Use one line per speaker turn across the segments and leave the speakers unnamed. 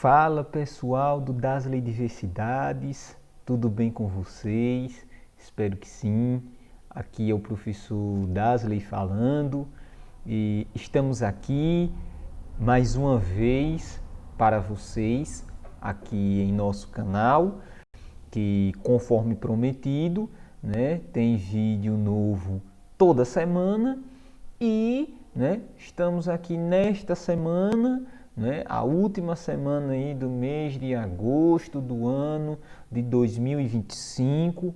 Fala pessoal do Dasley Diversidades, tudo bem com vocês? Espero que sim. Aqui é o professor Dasley falando e estamos aqui mais uma vez para vocês aqui em nosso canal, que conforme prometido, tem vídeo novo toda semana e, estamos aqui nesta semana, a última semana aí do mês de agosto do ano de 2025,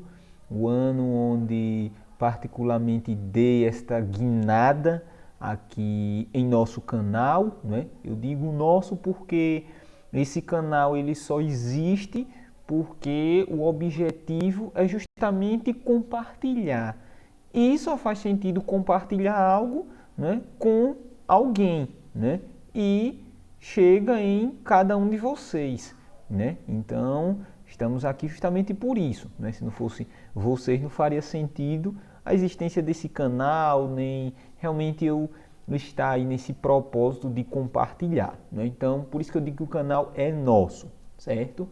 o ano onde particularmente dei esta guinada aqui em nosso canal, Eu digo nosso porque esse canal ele só existe porque o objetivo é justamente compartilhar. E só faz sentido compartilhar algo, com alguém, E chega em cada um de vocês, Então, estamos aqui justamente por isso, Se não fosse vocês, não faria sentido a existência desse canal, nem realmente eu estar aí nesse propósito de compartilhar, Então, por isso que eu digo que o canal é nosso, certo?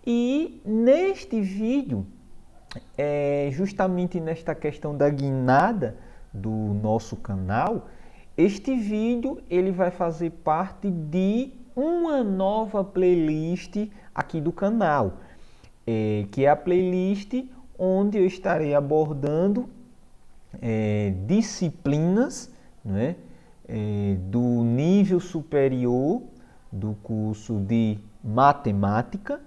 E neste vídeo, justamente nesta questão da guinada do nosso canal, este vídeo ele vai fazer parte de uma nova playlist aqui do canal, que é a playlist onde eu estarei abordando disciplinas do nível superior do curso de matemática,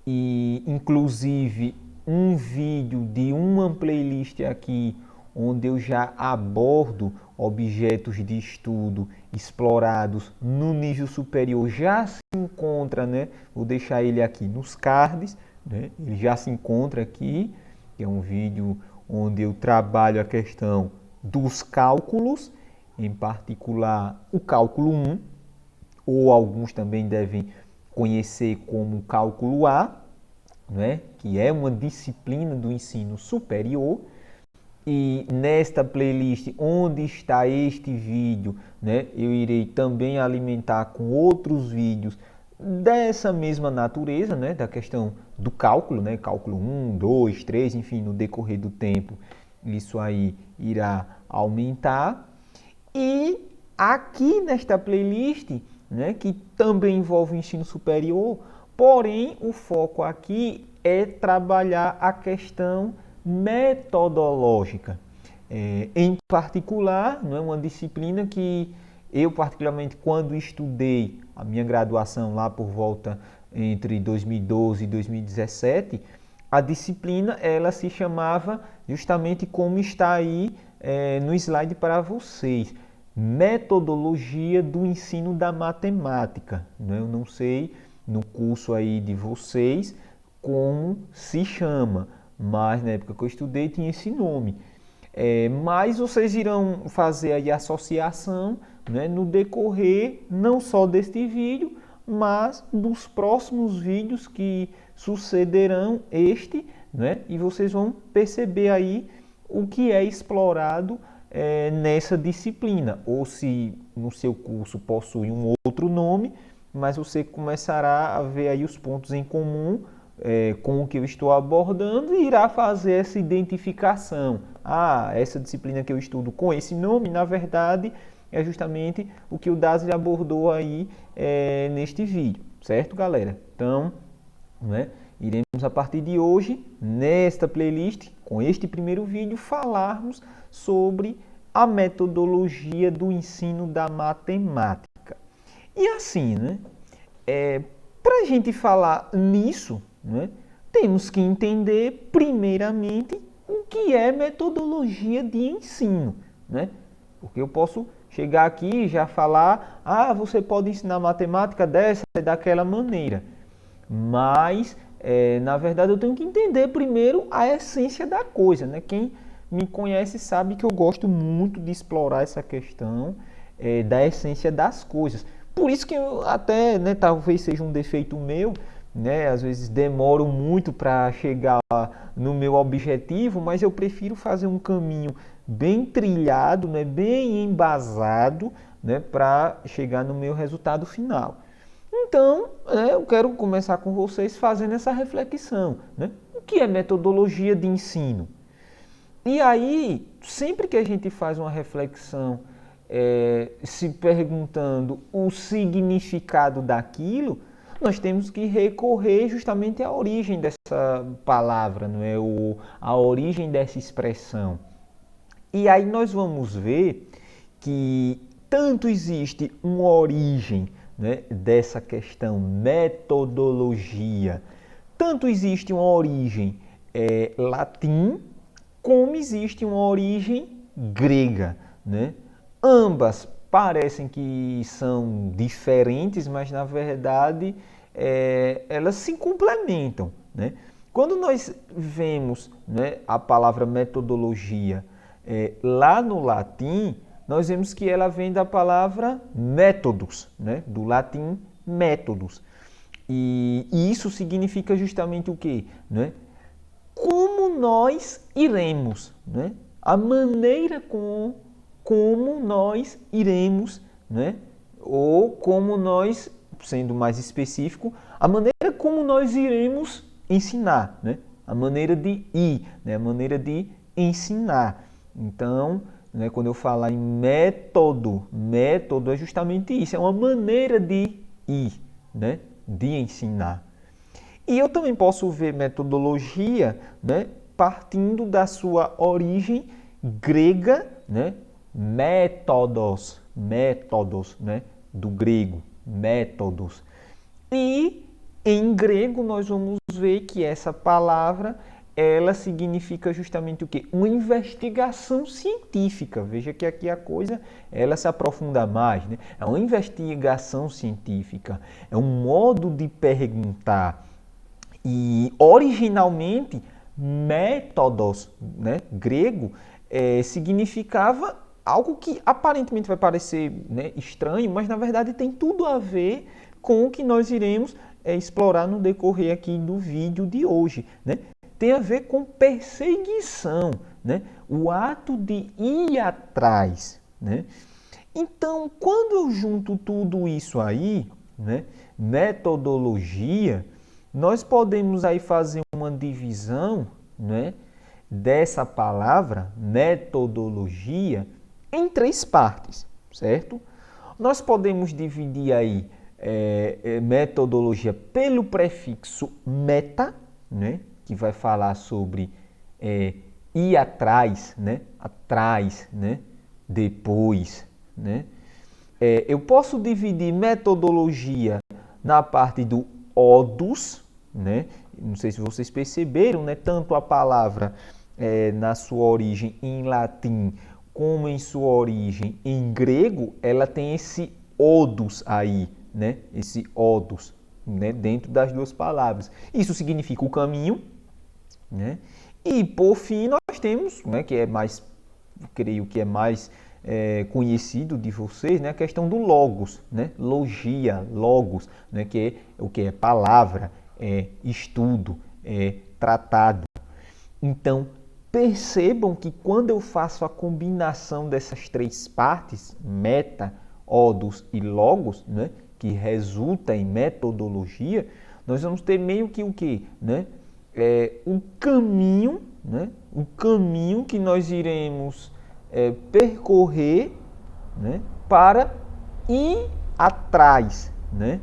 e inclusive um vídeo de uma playlist aqui onde eu já abordo objetos de estudo explorados no nível superior já se encontra, Vou deixar ele aqui nos cards, Ele já se encontra aqui, que é um vídeo onde eu trabalho a questão dos cálculos, em particular o cálculo 1, ou alguns também devem conhecer como cálculo A, que é uma disciplina do ensino superior. E nesta playlist onde está este vídeo, eu irei também alimentar com outros vídeos dessa mesma natureza, da questão do cálculo, cálculo 1, 2, 3, enfim, no decorrer do tempo isso aí irá aumentar. E aqui nesta playlist, que também envolve o ensino superior, porém o foco aqui é trabalhar a questão metodológica. Em particular, não é uma disciplina que eu particularmente quando estudei a minha graduação lá por volta entre 2012 e 2017, a disciplina ela se chamava justamente como está aí no slide para vocês, metodologia do ensino da matemática. Eu não sei no curso aí de vocês como se chama, mas na época que eu estudei tinha esse nome. Mas vocês irão fazer aí a associação no decorrer não só deste vídeo, mas dos próximos vídeos que sucederão este, e vocês vão perceber aí o que é explorado nessa disciplina, ou se no seu curso possui um outro nome, mas você começará a ver aí os pontos em comum com o que eu estou abordando e irá fazer essa identificação. Essa disciplina que eu estudo com esse nome, na verdade, é justamente o que o Dasley abordou aí neste vídeo, certo, galera? Então, iremos a partir de hoje, nesta playlist, com este primeiro vídeo, falarmos sobre a metodologia do ensino da matemática. E assim, para a gente falar nisso, temos que entender primeiramente o que é metodologia de ensino, Porque eu posso chegar aqui e já falar, você pode ensinar matemática dessa e daquela maneira, mas na verdade eu tenho que entender primeiro a essência da coisa, Quem me conhece sabe que eu gosto muito de explorar essa questão da essência das coisas. Por isso que eu até, talvez seja um defeito meu, às vezes demoro muito para chegar no meu objetivo, mas eu prefiro fazer um caminho bem trilhado, bem embasado, para chegar no meu resultado final. Então, eu quero começar com vocês fazendo essa reflexão, né? O que é metodologia de ensino? E aí, sempre que a gente faz uma reflexão, se perguntando o significado daquilo, nós temos que recorrer justamente à origem dessa palavra, não é? A origem dessa expressão. E aí nós vamos ver que tanto existe uma origem, né, dessa questão metodologia, tanto existe uma origem latim, como existe uma origem grega, né? Ambas parecem que são diferentes, mas na verdade elas se complementam, né? Quando nós vemos, né, a palavra metodologia lá no latim, nós vemos que ela vem da palavra métodos, né? Do latim métodos. E isso significa justamente o quê? Né? Como nós iremos, né? A maneira como nós iremos, né? Ou como nós, sendo mais específico, a maneira como nós iremos ensinar, né? A maneira de ir, né? A maneira de ensinar. Então, né, quando eu falar em método, método é justamente isso, é uma maneira de ir, né? De ensinar. E eu também posso ver metodologia, né, partindo da sua origem grega, né, métodos, né, do grego, métodos. E em grego nós vamos ver que essa palavra ela significa justamente o quê? Uma investigação científica. Veja que aqui a coisa ela se aprofunda mais, né? É uma investigação científica, é um modo de perguntar. E originalmente, métodos, né, grego, significava algo que aparentemente vai parecer, né, estranho, mas na verdade tem tudo a ver com o que nós iremos explorar no decorrer aqui do vídeo de hoje, né? Tem a ver com perseguição, né? O ato de ir atrás, né? Então, quando eu junto tudo isso aí, né, metodologia, nós podemos aí fazer uma divisão, né, dessa palavra, metodologia, em três partes, certo? Nós podemos dividir aí metodologia pelo prefixo meta, né, que vai falar sobre ir atrás, né, atrás, né, depois, né? Eu posso dividir metodologia na parte do odus, né? Não sei se vocês perceberam, né? Tanto a palavra na sua origem em latim como em sua origem em grego, ela tem esse odus aí, né? Esse odus, né? Dentro das duas palavras. Isso significa o caminho, né? E por fim nós temos, né? Que é mais, creio que é mais conhecido de vocês, né, a questão do logos, né, logia, logos, né, que é o que é palavra, estudo, tratado. Então, percebam que quando eu faço a combinação dessas três partes, meta, odus e logos, né, que resulta em metodologia, nós vamos ter meio que o quê? Né? Um caminho, né, um caminho que nós iremos percorrer, né, para ir atrás, né?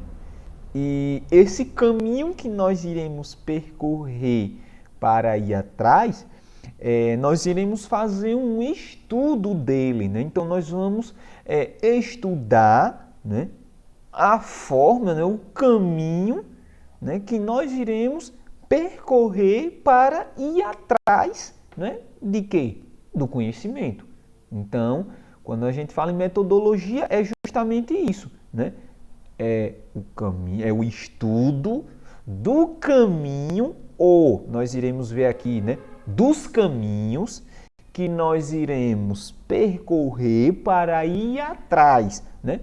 E esse caminho que nós iremos percorrer para ir atrás, nós iremos fazer um estudo dele, né? Então nós vamos estudar, né, a forma, né, o caminho, né, que nós iremos percorrer para ir atrás, né, de quê? Do conhecimento. Então, quando a gente fala em metodologia, é justamente isso, né? É o estudo do caminho, ou nós iremos ver aqui, né, dos caminhos que nós iremos percorrer para ir atrás, né,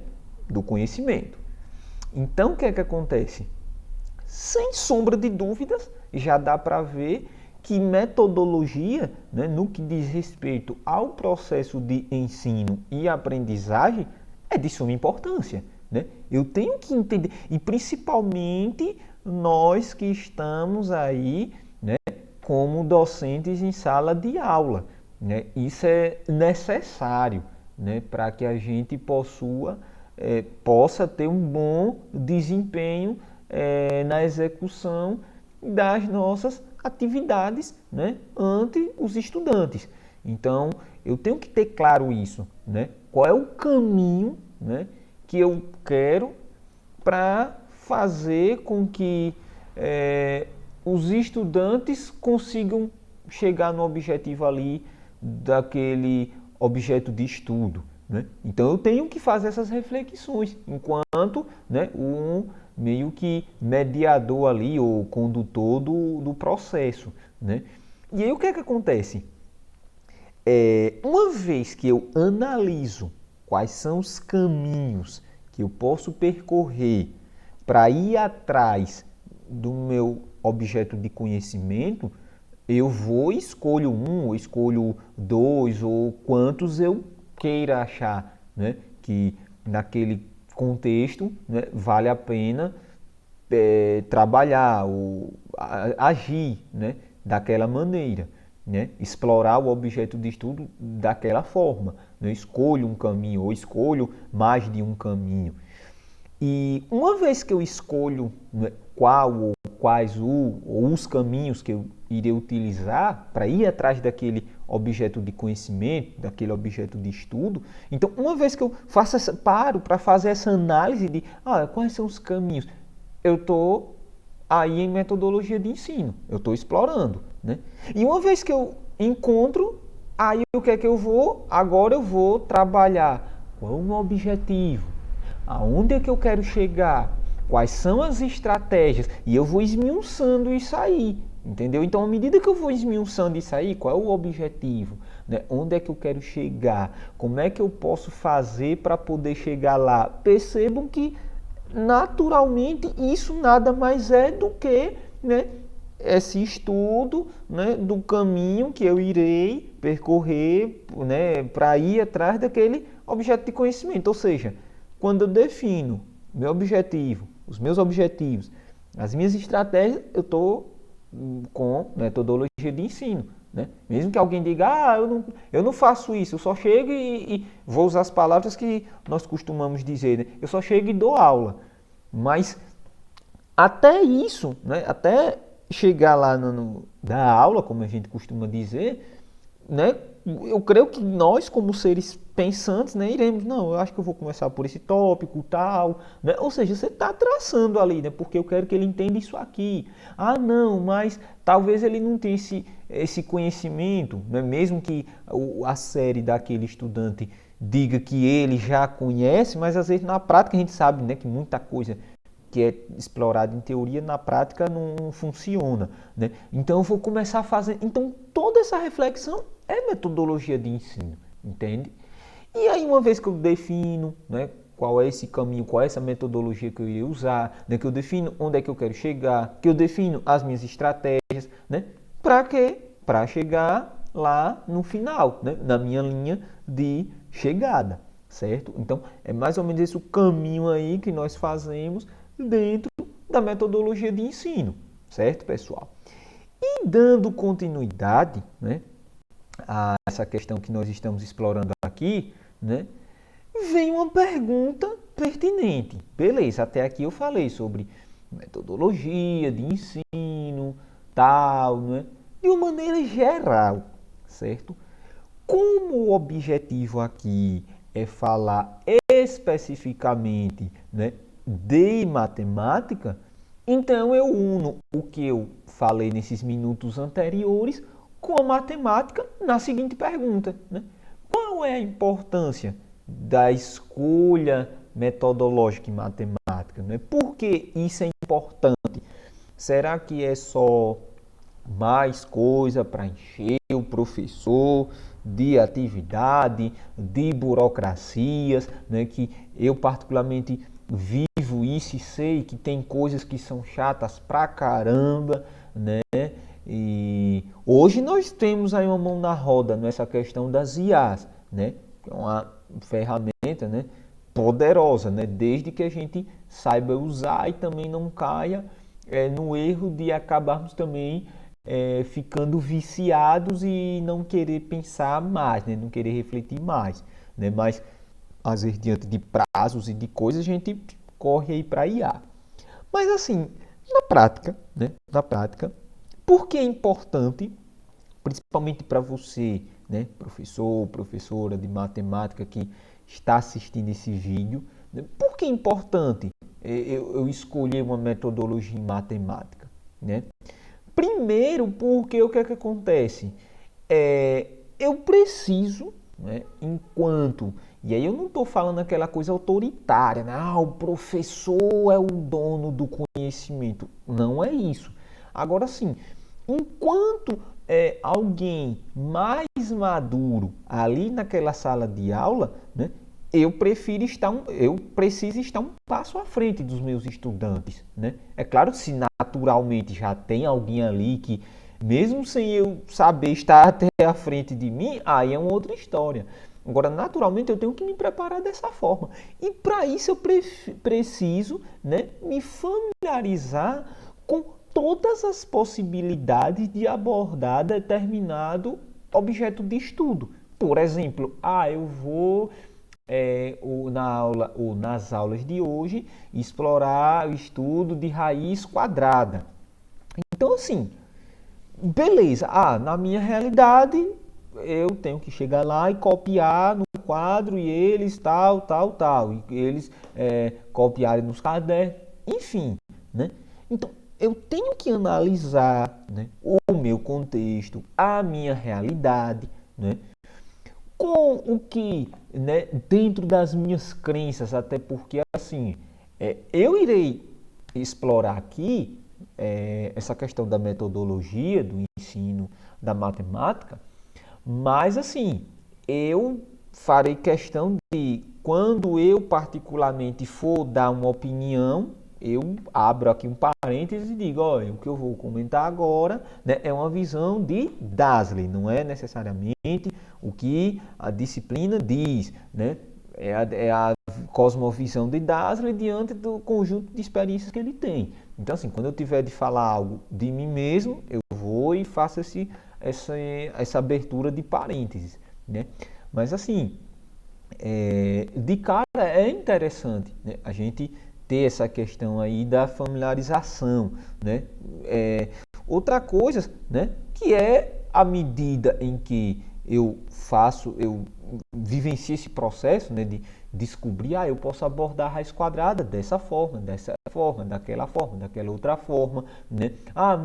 do conhecimento. Então, o que é que acontece? Sem sombra de dúvidas, já dá para ver que metodologia, né, no que diz respeito ao processo de ensino e aprendizagem, é de suma importância, né? Eu tenho que entender, e principalmente nós que estamos aí, né, como docentes em sala de aula, né? Isso é necessário, né, para que a gente possa ter um bom desempenho na execução das nossas atividades, né, ante os estudantes. Então, eu tenho que ter claro isso, né? Qual é o caminho, né, que eu quero para fazer com que os estudantes consigam chegar no objetivo ali daquele objeto de estudo, né? Então eu tenho que fazer essas reflexões enquanto, né, um meio que mediador ali ou condutor do processo, né? E aí o que é que acontece? Uma vez que eu analiso quais são os caminhos que eu posso percorrer para ir atrás do meu objeto de conhecimento, eu vou e escolho um, ou escolho dois, ou quantos eu queira achar, né, que naquele contexto, né, vale a pena trabalhar ou agir, né, daquela maneira, né, explorar o objeto de estudo daquela forma, né, escolho um caminho ou escolho mais de um caminho. E uma vez que eu escolho, né, qual ou quais ou os caminhos que eu irei utilizar para ir atrás daquele objeto de conhecimento, daquele objeto de estudo, então uma vez que eu paro para fazer essa análise de quais são os caminhos, eu estou aí em metodologia de ensino, eu estou explorando, né? E uma vez que eu encontro, aí o que é que eu vou? Agora eu vou trabalhar qual é o meu objetivo, aonde é que eu quero chegar, quais são as estratégias, e eu vou esmiuçando isso aí, entendeu? Então, à medida que eu vou esmiuçando isso aí, qual é o objetivo, né? Onde é que eu quero chegar, como é que eu posso fazer para poder chegar lá? Percebam que naturalmente isso nada mais é do que, né, esse estudo, né, do caminho que eu irei percorrer, né, para ir atrás daquele objeto de conhecimento. Ou seja, quando eu defino meu objetivo, os meus objetivos, as minhas estratégias, eu estou com metodologia de ensino, né? Mesmo que alguém diga, eu não faço isso, eu só chego e vou usar as palavras que nós costumamos dizer, né? Eu só chego e dou aula. Mas até isso, né? Até chegar lá da aula, como a gente costuma dizer, né? Eu creio que nós, como seres pensantes, né, iremos, não, eu acho que eu vou começar por esse tópico, tal, né? Ou seja, você está traçando ali, né? Porque eu quero que ele entenda isso aqui. Não, mas talvez ele não tenha esse conhecimento, né? Mesmo que a série daquele estudante diga que ele já conhece, mas às vezes na prática a gente sabe, né, que muita coisa que é explorado em teoria, na prática não funciona, né? Então eu vou começar a fazer... Então toda essa reflexão é metodologia de ensino, entende? E aí uma vez que eu defino, né, qual é esse caminho, qual é essa metodologia que eu irei usar, né, que eu defino onde é que eu quero chegar, que eu defino as minhas estratégias, né? Para quê? Para chegar lá no final, né, na minha linha de chegada, certo? Então é mais ou menos esse o caminho aí que nós fazemos dentro da metodologia de ensino, certo, pessoal? E dando continuidade, né, a essa questão que nós estamos explorando aqui, né, vem uma pergunta pertinente. Beleza, até aqui eu falei sobre metodologia de ensino, tal, né, de uma maneira geral, certo? Como o objetivo aqui é falar especificamente, né, de matemática, então eu uno o que eu falei nesses minutos anteriores com a matemática na seguinte pergunta, né? Qual é a importância da escolha metodológica em matemática, né? Por que isso é importante? Será que é só mais coisa para encher o professor de atividade, de burocracias, né, que eu particularmente vivo isso e sei que tem coisas que são chatas pra caramba, né? E hoje nós temos aí uma mão na roda nessa questão das IAs, né? Que é uma ferramenta, né, poderosa, né? Desde que a gente saiba usar e também não caia no erro de acabarmos também ficando viciados e não querer pensar mais, né? Não querer refletir mais, né? Mas às vezes diante de prazos e de coisas a gente corre aí para IA. Mas assim, na prática, né? Na prática, por que é importante, principalmente para você, né, professor, professora de matemática que está assistindo esse vídeo, né, por que é importante eu escolher uma metodologia em matemática, né? Primeiro, porque o que é que acontece? Eu preciso, né, enquanto... E aí eu não estou falando aquela coisa autoritária, né? O professor é o dono do conhecimento. Não é isso. Agora sim, enquanto alguém mais maduro ali naquela sala de aula, né, eu preciso estar um passo à frente dos meus estudantes, né? É claro, se naturalmente já tem alguém ali que, mesmo sem eu saber estar até à frente de mim, aí é uma outra história. Agora, naturalmente, eu tenho que me preparar dessa forma. E para isso eu preciso, né, me familiarizar com todas as possibilidades de abordar determinado objeto de estudo. Por exemplo, eu vou nas aulas de hoje explorar o estudo de raiz quadrada. Então, assim, beleza. Na minha realidade, eu tenho que chegar lá e copiar no quadro e eles tal. E eles copiarem nos cadernos. Enfim, né? Então, eu tenho que analisar, né, o meu contexto, a minha realidade, né, com o que, né, dentro das minhas crenças, até porque assim, eu irei explorar aqui essa questão da metodologia, do ensino da matemática, mas assim, eu farei questão de, quando eu particularmente for dar uma opinião, eu abro aqui um parênteses e digo, olha, o que eu vou comentar agora, né, é uma visão de Dasley, não é necessariamente o que a disciplina diz, né? É a cosmovisão de Dasley diante do conjunto de experiências que ele tem. Então, assim, quando eu tiver de falar algo de mim mesmo, eu vou e faço essa abertura de parênteses, né? Mas, assim, de cara é interessante, né, a gente ter essa questão aí da familiarização, né? Outra coisa, né, que é à medida em que eu vivencio esse processo, né, de descobrir, eu posso abordar a raiz quadrada dessa forma, daquela outra forma, né?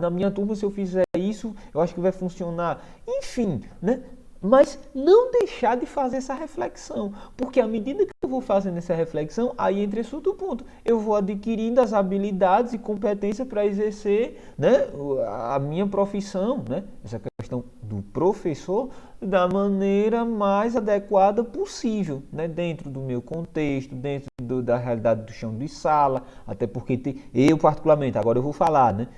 Na minha turma, se eu fizer isso, eu acho que vai funcionar. Enfim, né? Mas não deixar de fazer essa reflexão, porque à medida que eu vou fazendo essa reflexão, aí entra esse outro ponto, eu vou adquirindo as habilidades e competências para exercer, né, a minha profissão, né, essa questão do professor, da maneira mais adequada possível, né, dentro do meu contexto, dentro da realidade do chão de sala, até porque eu particularmente, agora eu vou falar, né,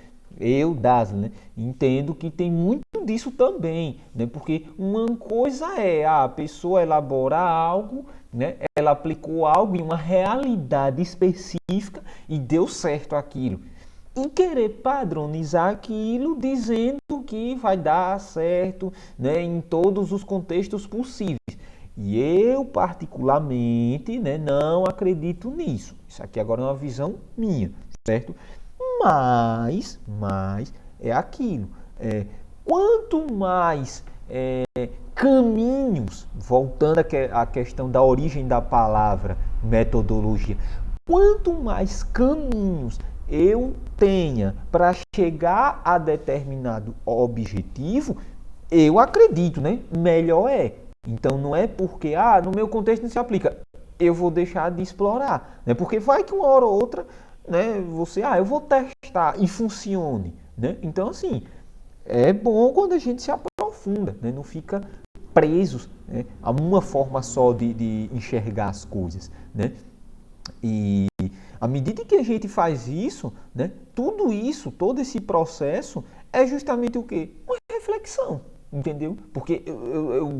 Dasley, né, entendo que tem muito disso também, né, porque uma coisa é a pessoa elaborar algo, né, ela aplicou algo em uma realidade específica e deu certo aquilo. E querer padronizar aquilo dizendo que vai dar certo, né, em todos os contextos possíveis. E eu, particularmente, né, não acredito nisso. Isso aqui agora é uma visão minha, certo? Mas é aquilo. Quanto mais caminhos, voltando à questão da origem da palavra metodologia, quanto mais caminhos eu tenha para chegar a determinado objetivo, eu acredito, né? Melhor é. Então não é porque, no meu contexto não se aplica, eu vou deixar de explorar, né? Porque vai que uma hora ou outra, né, eu vou testar e funcione, né? Então assim, é bom quando a gente se aprofunda, né? Não fica presos, né, a uma forma só de enxergar as coisas, né? E à medida que a gente faz isso, né, tudo isso, todo esse processo é justamente o quê? Uma reflexão, entendeu? Porque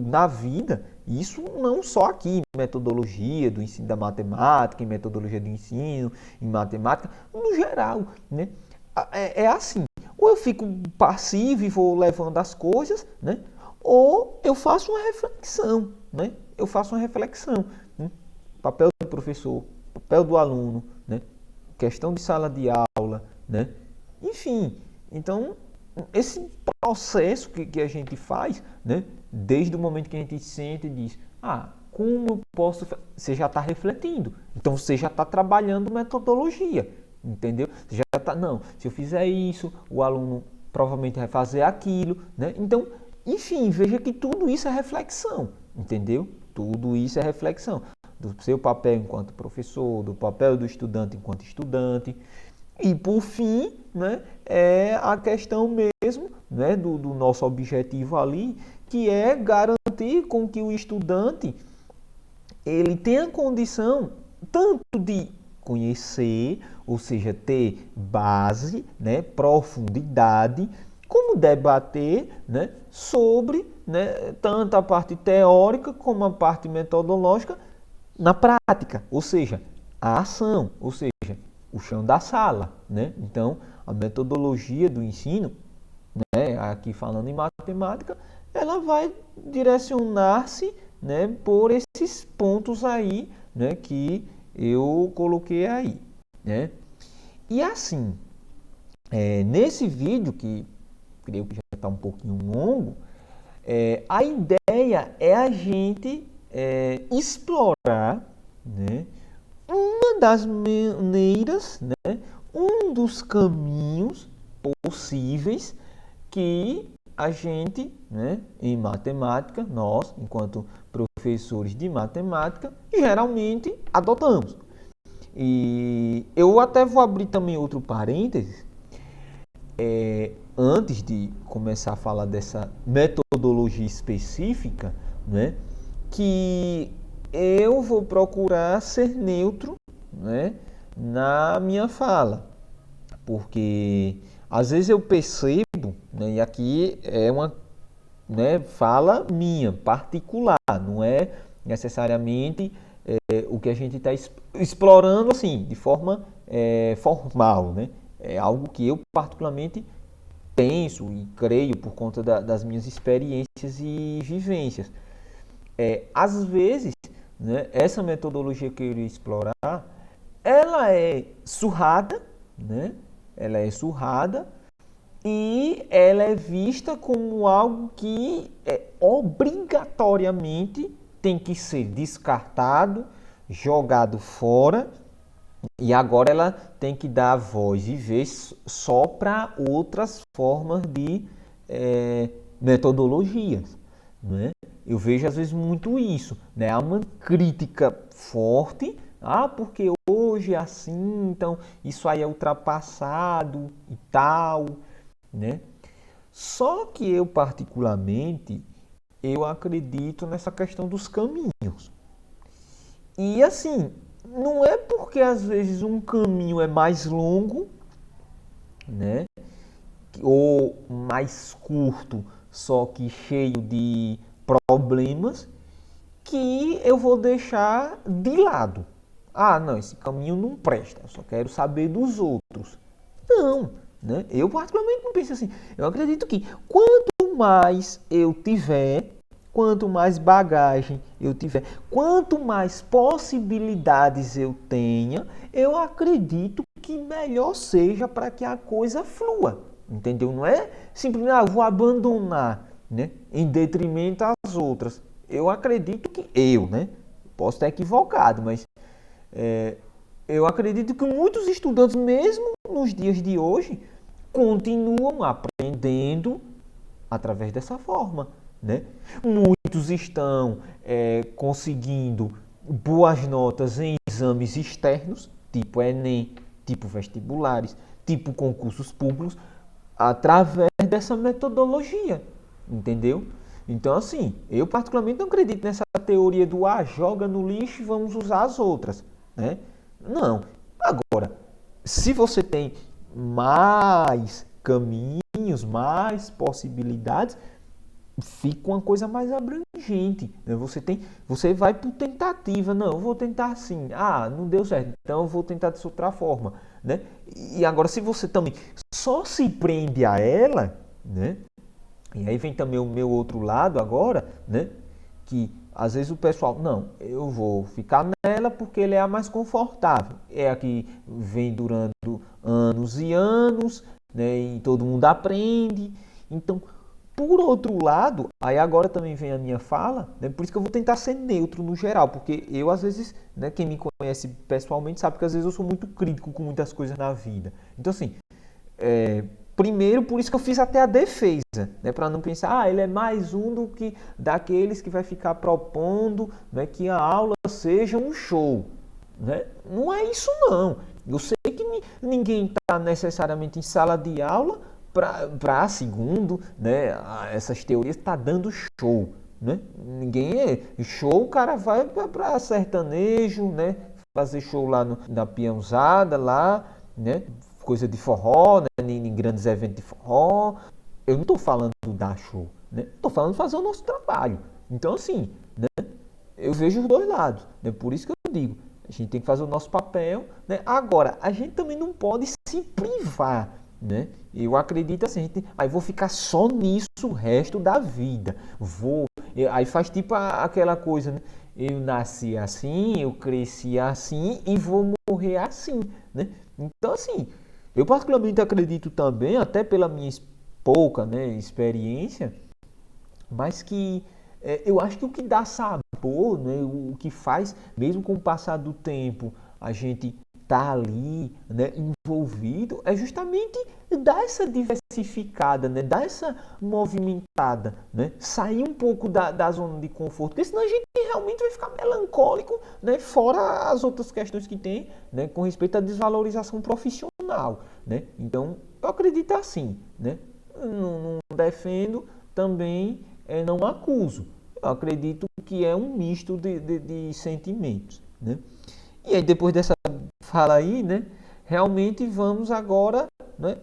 na vida, isso não só aqui, metodologia do ensino da matemática, em metodologia do ensino, em matemática, no geral, né? É assim, ou eu fico passivo e vou levando as coisas, né? Ou eu faço uma reflexão, né? Eu faço uma reflexão, né? Papel do professor, papel do aluno, né? Questão de sala de aula, né? Enfim, então esse processo que a gente faz, né? Desde o momento que a gente sente e diz, como eu posso... Você já está refletindo, então você já está trabalhando metodologia, entendeu? Você já está, não, se eu fizer isso, o aluno provavelmente vai fazer aquilo, né? Então, enfim, veja que tudo isso é reflexão, entendeu? Tudo isso é reflexão do seu papel enquanto professor, do papel do estudante enquanto estudante. E, por fim, né, é a questão mesmo, né, do nosso objetivo ali, que é garantir com que o estudante ele tenha condição tanto de conhecer, ou seja, ter base, né, profundidade, como debater, né, sobre, né, tanto a parte teórica como a parte metodológica na prática, ou seja, a ação, ou seja, o chão da sala, né? Então, a metodologia do ensino, né, aqui falando em matemática, ela vai direcionar-se, né, por esses pontos aí, né, que eu coloquei aí, né? E assim, nesse vídeo, que creio que já está um pouquinho longo, a ideia é a gente explorar, né, uma das maneiras, né, um dos caminhos possíveis que a gente, né, em matemática, nós, enquanto professores de matemática, geralmente adotamos. E eu até vou abrir também outro parênteses, antes de começar a falar dessa metodologia específica, né, que eu vou procurar ser neutro, né, na minha fala, porque às vezes eu percebo, né, e aqui é uma, né, fala minha, particular, não é necessariamente o que a gente está explorando assim, de forma formal, né? É algo que eu particularmente penso e creio por conta das minhas experiências e vivências. Às vezes, né, essa metodologia que eu iria explorar, ela é surrada, né? Ela é surrada e ela é vista como algo que obrigatoriamente tem que ser descartado, jogado fora, e agora ela tem que dar voz e vez só para outras formas de metodologias, né? Eu vejo às vezes muito isso, né? Há uma crítica forte, porque hoje é assim, então isso aí é ultrapassado e tal, né? Só que eu particularmente, eu acredito nessa questão dos caminhos. E assim, não é porque às vezes um caminho é mais longo, né? Ou mais curto, só que cheio de problemas, que eu vou deixar de lado. Não, esse caminho não presta, eu só quero saber dos outros. Não, né? Eu particularmente não penso assim. Eu acredito que quanto mais eu tiver, quanto mais bagagem eu tiver, quanto mais possibilidades eu tenha, eu acredito que melhor seja para que a coisa flua. Entendeu? Não é simplesmente, eu vou abandonar, né, em detrimento às outras. Eu acredito que né, posso estar equivocado, mas eu acredito que muitos estudantes, mesmo nos dias de hoje, continuam aprendendo através dessa forma, né? Muitos estão conseguindo boas notas em exames externos, tipo Enem, tipo vestibulares, tipo concursos públicos, através dessa metodologia, entendeu? Então, assim, eu particularmente não acredito nessa teoria do joga no lixo e vamos usar as outras, né? Não. Agora, se você tem mais caminhos, mais possibilidades, fica uma coisa mais abrangente, né? Você vai por tentativa, não, eu vou tentar assim, não deu certo, então eu vou tentar dessa outra forma, né? E agora se você também só se prende a ela, né? E aí vem também o meu outro lado agora, né? Que às vezes o pessoal, não, eu vou ficar nela porque ele é a mais confortável, é a que vem durando anos e anos, né? E todo mundo aprende, então por outro lado, aí agora também vem a minha fala, né? Por isso que eu vou tentar ser neutro no geral, porque eu às vezes, né, quem me conhece pessoalmente sabe que às vezes eu sou muito crítico com muitas coisas na vida. Então assim, primeiro por isso que eu fiz até a defesa, né, para não pensar, ele é mais um do que daqueles que vai ficar propondo, né, que a aula seja um show, né? Não é isso não. Eu sei que ninguém está necessariamente em sala de aula para segundo, né, essas teorias está dando show, né? Ninguém é show, o cara vai para sertanejo, né, fazer show lá na peãozada lá, né, coisa de forró, né, em grandes eventos de forró. Eu não estou falando dar show, né? Estou falando de fazer o nosso trabalho. Então assim, né, eu vejo os dois lados, né? Por isso que eu digo, a gente tem que fazer o nosso papel, né? Agora, a gente também não pode se privar, né? Eu acredito assim, aí vou ficar só nisso o resto da vida. Aí faz tipo aquela coisa, né? Eu nasci assim, eu cresci assim e vou morrer assim, né? Então assim, eu particularmente acredito também, até pela minha pouca, né, experiência, mas que eu acho que o que dá sabor, né, o que faz, mesmo com o passar do tempo, a gente tá ali, né, envolvido, é justamente dar essa diversificada, né, dar essa movimentada, né, sair um pouco da zona de conforto, porque senão a gente realmente vai ficar melancólico, né, fora as outras questões que tem, né, com respeito à desvalorização profissional, né. Então, eu acredito assim, né, não defendo, também não acuso. Eu acredito que é um misto de sentimentos, né? E aí depois dessa fala aí, né, realmente vamos agora, né,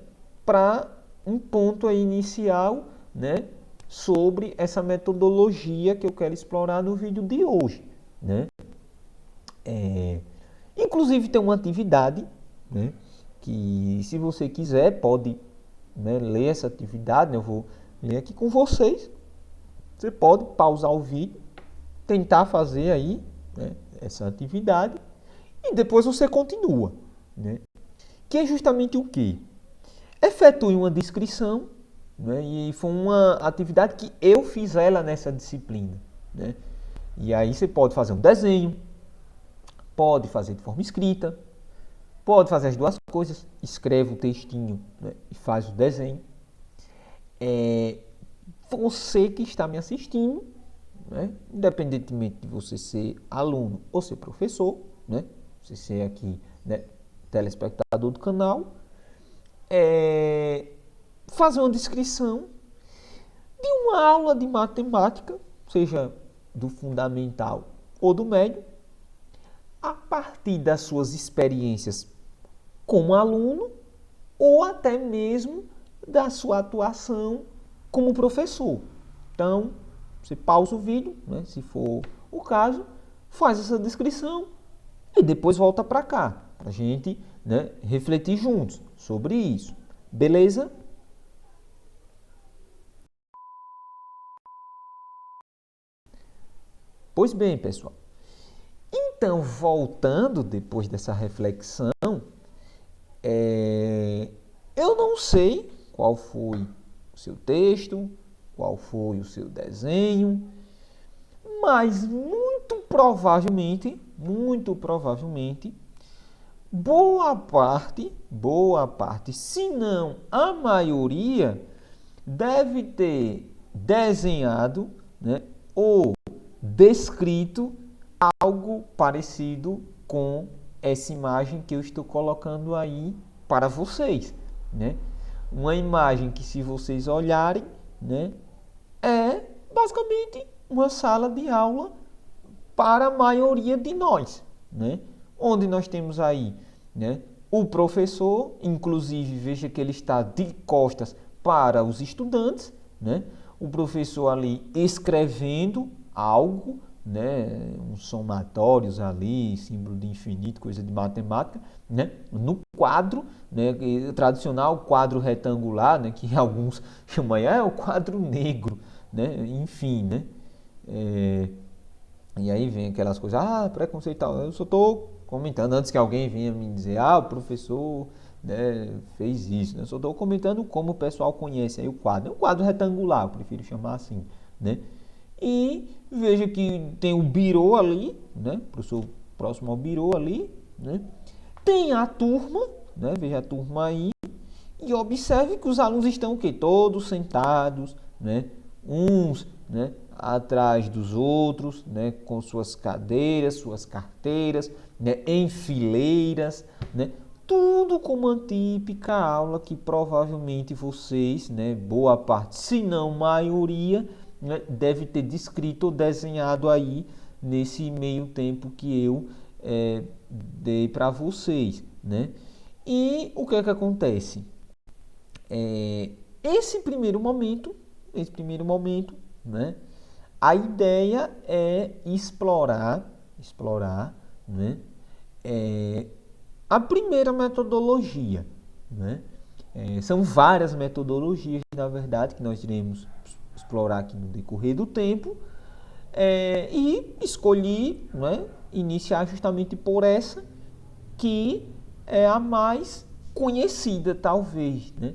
para um ponto aí inicial, né, sobre essa metodologia que eu quero explorar no vídeo de hoje, né? Inclusive tem uma atividade, né, que se você quiser pode, né, ler essa atividade, né, eu vou ler aqui com vocês. Você pode pausar o vídeo, tentar fazer aí, né, essa atividade e depois você continua, né? Que é justamente o quê? Efetue uma descrição, né? E foi uma atividade que eu fiz ela nessa disciplina, né? E aí você pode fazer um desenho, pode fazer de forma escrita, pode fazer as duas coisas, escreve o textinho, né, e faz o desenho. Você que está me assistindo, né, independentemente de você ser aluno ou ser professor, né, você ser aqui, né, telespectador do canal, fazer uma descrição de uma aula de matemática, seja do fundamental ou do médio, a partir das suas experiências como aluno ou até mesmo da sua atuação como professor. Então, você pausa o vídeo, né, se for o caso, faz essa descrição e depois volta para cá, para a gente, né, refletir juntos sobre isso. Beleza? Pois bem, pessoal. Então, voltando depois dessa reflexão, eu não sei qual foi o seu texto, qual foi o seu desenho, mas muito provavelmente, boa parte, se não a maioria, deve ter desenhado, né, ou descrito algo parecido com essa imagem que eu estou colocando aí para vocês, né? Uma imagem que, se vocês olharem, né, é basicamente uma sala de aula para a maioria de nós, né? Onde nós temos aí, né, o professor, inclusive veja que ele está de costas para os estudantes, né? o professor ali escrevendo algo, né, uns somatórios ali, símbolo de infinito, coisa de matemática, né, no quadro, né, tradicional quadro retangular, né, que alguns chamam aí, o quadro negro, né, enfim, né, e aí vem aquelas coisas, preconceito e tal, eu só estou comentando antes que alguém venha me dizer, o professor, né, fez isso, né, eu só estou comentando como o pessoal conhece aí o quadro, é um quadro retangular, eu prefiro chamar assim, né. E veja que tem o birô ali, né? Professor próximo ao birô ali, né? Tem a turma, né? Veja a turma aí. E observe que os alunos estão o quê? Todos sentados, né? Uns, né? Atrás dos outros, né? Com suas cadeiras, suas carteiras, né? Em fileiras, né? Tudo como uma típica aula que provavelmente vocês, né? Boa parte, se não maioria, né, deve ter descrito ou desenhado aí nesse meio tempo que eu dei para vocês, né? E o que é que acontece? Esse primeiro momento, né? A ideia é explorar, né? A primeira metodologia, né? São várias metodologias, na verdade, que nós iremos explorar aqui no decorrer do tempo, e escolhi, né, iniciar justamente por essa, que é a mais conhecida, talvez, né,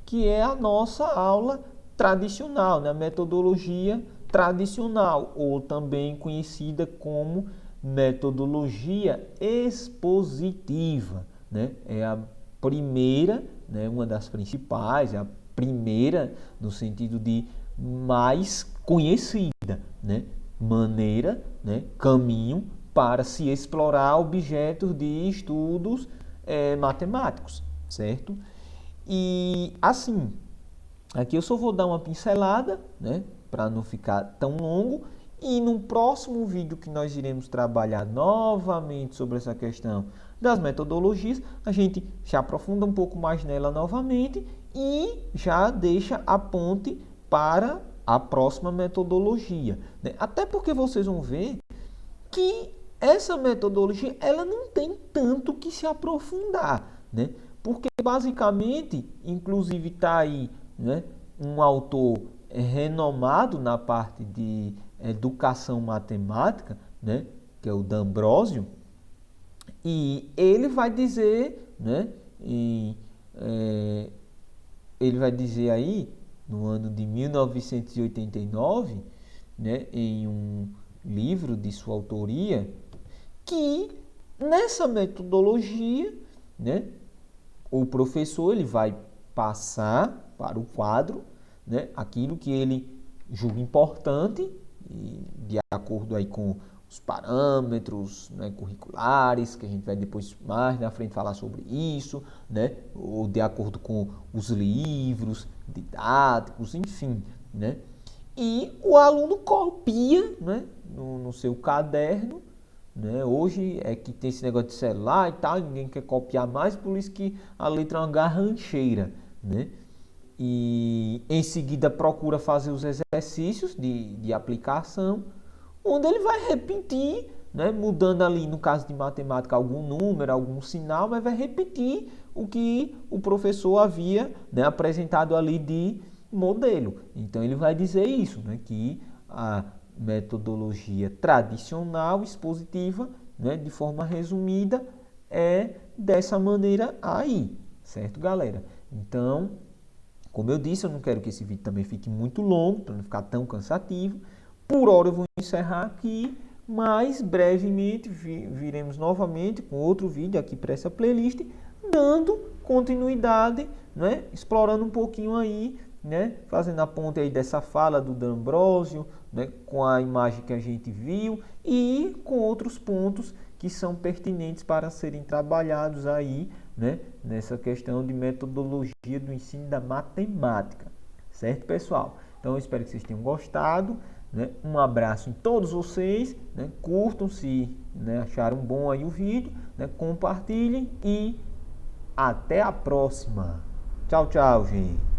que é a nossa aula tradicional, né, a metodologia tradicional, ou também conhecida como metodologia expositiva, né, é a primeira, né, uma das principais, é a primeira no sentido de mais conhecida, né, maneira, né, caminho para se explorar objetos de estudos matemáticos, certo? E assim, aqui eu só vou dar uma pincelada, né, para não ficar tão longo. E no próximo vídeo que nós iremos trabalhar novamente sobre essa questão das metodologias, a gente se aprofunda um pouco mais nela novamente e já deixa a ponte para a próxima metodologia, né? Até porque vocês vão ver que essa metodologia ela não tem tanto que se aprofundar, né? Porque basicamente, inclusive está aí, né, um autor renomado na parte de educação matemática, né, que é o D'Ambrosio, e ele vai dizer, né, ele vai dizer aí no ano de 1989, né, em um livro de sua autoria, que nessa metodologia, né, o professor ele vai passar para o quadro, né, aquilo que ele julga importante, e de acordo aí com os parâmetros, né, curriculares, que a gente vai depois mais na frente falar sobre isso, né, ou de acordo com os livros didáticos, enfim, né. E o aluno copia, né, no seu caderno, né? Hoje é que tem esse negócio de celular e tal, ninguém quer copiar mais, por isso que a letra é uma garrancheira, né? E em seguida procura fazer os exercícios de aplicação, onde ele vai repetir, né, mudando ali, no caso de matemática, algum número, algum sinal, mas vai repetir o que o professor havia, né, apresentado ali de modelo. Então ele vai dizer isso, né, que a metodologia tradicional expositiva, né, de forma resumida, é dessa maneira aí, certo, galera? Então, como eu disse, eu não quero que esse vídeo também fique muito longo, para não ficar tão cansativo. Por hora eu vou encerrar aqui, mas brevemente viremos novamente com outro vídeo aqui para essa playlist, dando continuidade, né, explorando um pouquinho aí, né, fazendo a ponte aí dessa fala do D'Ambrosio, né, com a imagem que a gente viu e com outros pontos que são pertinentes para serem trabalhados aí, né, nessa questão de metodologia do ensino da matemática, certo, pessoal? Então eu espero que vocês tenham gostado, né? Um abraço em todos vocês, né? Curtam se, né, acharam bom aí o vídeo, né? Compartilhem e até a próxima. Tchau, tchau, gente.